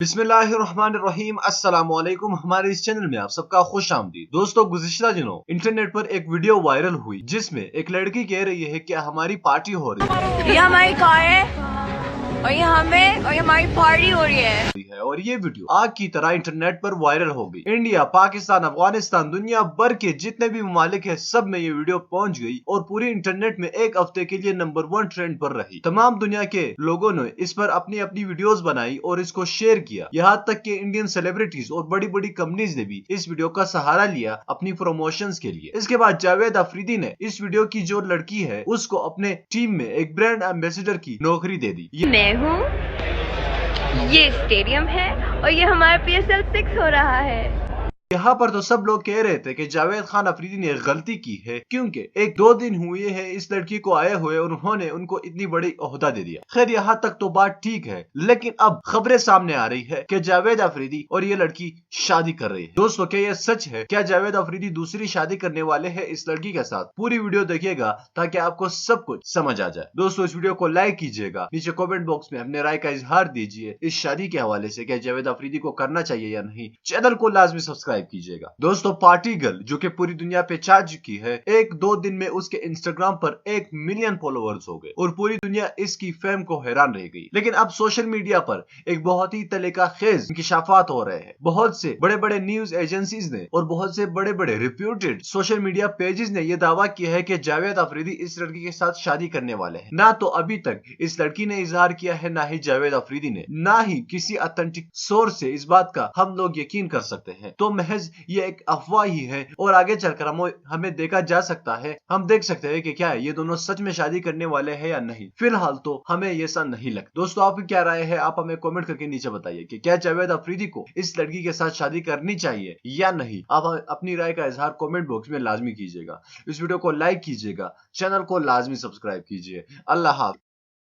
बिस्मिल्लाहिर्रहमानिर्रहीम अस्सलामुअलैकुम। हमारे इस चैनल में आप सबका खुश आमदीद। दोस्तों, गुज़िश्ता दिनों इंटरनेट पर एक वीडियो वायरल हुई जिसमें एक लड़की कह रही है कि हमारी पार्टी हो रही है, ये हमारी कार है और ये हमारी पार्टी हो रही है। और ये वीडियो आग की तरह इंटरनेट पर वायरल हो गई। इंडिया, पाकिस्तान, अफगानिस्तान, दुनिया भर के जितने भी ममालिक है, सब में ये वीडियो पहुंच गई और पूरी इंटरनेट में एक हफ्ते के लिए नंबर 1 ट्रेंड पर रही। तमाम दुनिया के लोगों ने इस पर अपनी अपनी वीडियोस बनाई और इसको शेयर किया। यहाँ तक कि इंडियन सेलिब्रिटीज और बड़ी बड़ी कंपनीज ने भी इस वीडियो का सहारा लिया अपनी प्रमोशंस के लिए। इसके बाद जावेद अफरीदी ने इस वीडियो की जो लड़की है उसको अपने टीम में एक ब्रांड एम्बेसडर की नौकरी दे दी। मैं हूँ, ये स्टेडियम है और ये हमारा PSL 6 हो रहा है। यहाँ पर तो सब लोग कह रहे थे कि जावेद खान अफरीदी ने गलती की है, क्योंकि एक दो दिन हुए हैं इस लड़की को आए हुए और उन्होंने उनको इतनी बड़ी ओहदा दे दिया। खैर, यहाँ तक तो बात ठीक है, लेकिन अब खबरें सामने आ रही है कि जावेद अफरीदी और ये लड़की शादी कर रही है। दोस्तों, क्या ये सच है? क्या जावेद अफरीदी दूसरी शादी करने वाले हैं इस लड़की के साथ? पूरी वीडियो देखिएगा ताकि आपको सब कुछ समझ आ जाए। दोस्तों, इस वीडियो को लाइक कीजिएगा, नीचे कॉमेंट बॉक्स में अपने राय का इजहार दीजिए इस शादी के हवाले से। क्या जावेद अफरीदी को करना चाहिए या नहीं? चैनल को लाजमी सब्सक्राइब कीजिएगा। दोस्तों, पार्टी गर्ल जो कि पूरी दुनिया पे छा चुकी है, एक दो दिन में उसके इंस्टाग्राम पर 1 मिलियन फॉलोअर्स हो गए और पूरी दुनिया इसकी फेम को हैरान रह गई। लेकिन अब सोशल मीडिया पर एक बहुत ही तरीका खेज इंकिशाफात हो रहे हैं। बहुत से बड़े बड़े न्यूज एजेंसीज ने और बहुत से बड़े बड़े रिप्यूटेड सोशल मीडिया पेजेस ने यह दावा किया है कि जावेद अफरीदी इस लड़की के साथ शादी करने वाले हैं। ना तो अभी तक इस लड़की ने इजहार किया है, ना ही जावेद अफरीदी ने, ना ही किसी ऑथेंटिक सोर्स से इस बात का हम लोग यकीन कर सकते हैं। तो महज ये एक अफवाह ही है और आगे चलकर हमें देखा जा सकता है, हम देख सकते हैं कि क्या ये दोनों सच में शादी करने वाले हैं या नहीं। फिलहाल तो हमें ऐसा नहीं लगता। दोस्तों, आपकी क्या राय है? आप हमें कमेंट करके नीचे बताइए कि क्या जावेद अफरीदी को इस लड़की के साथ शादी करनी चाहिए या नहीं। आप अपनी राय का इजहार कमेंट बॉक्स में लाजमी कीजिएगा। इस वीडियो को लाइक कीजिएगा, चैनल को लाजमी सब्सक्राइब कीजिए। अल्लाह हाफ़िज़।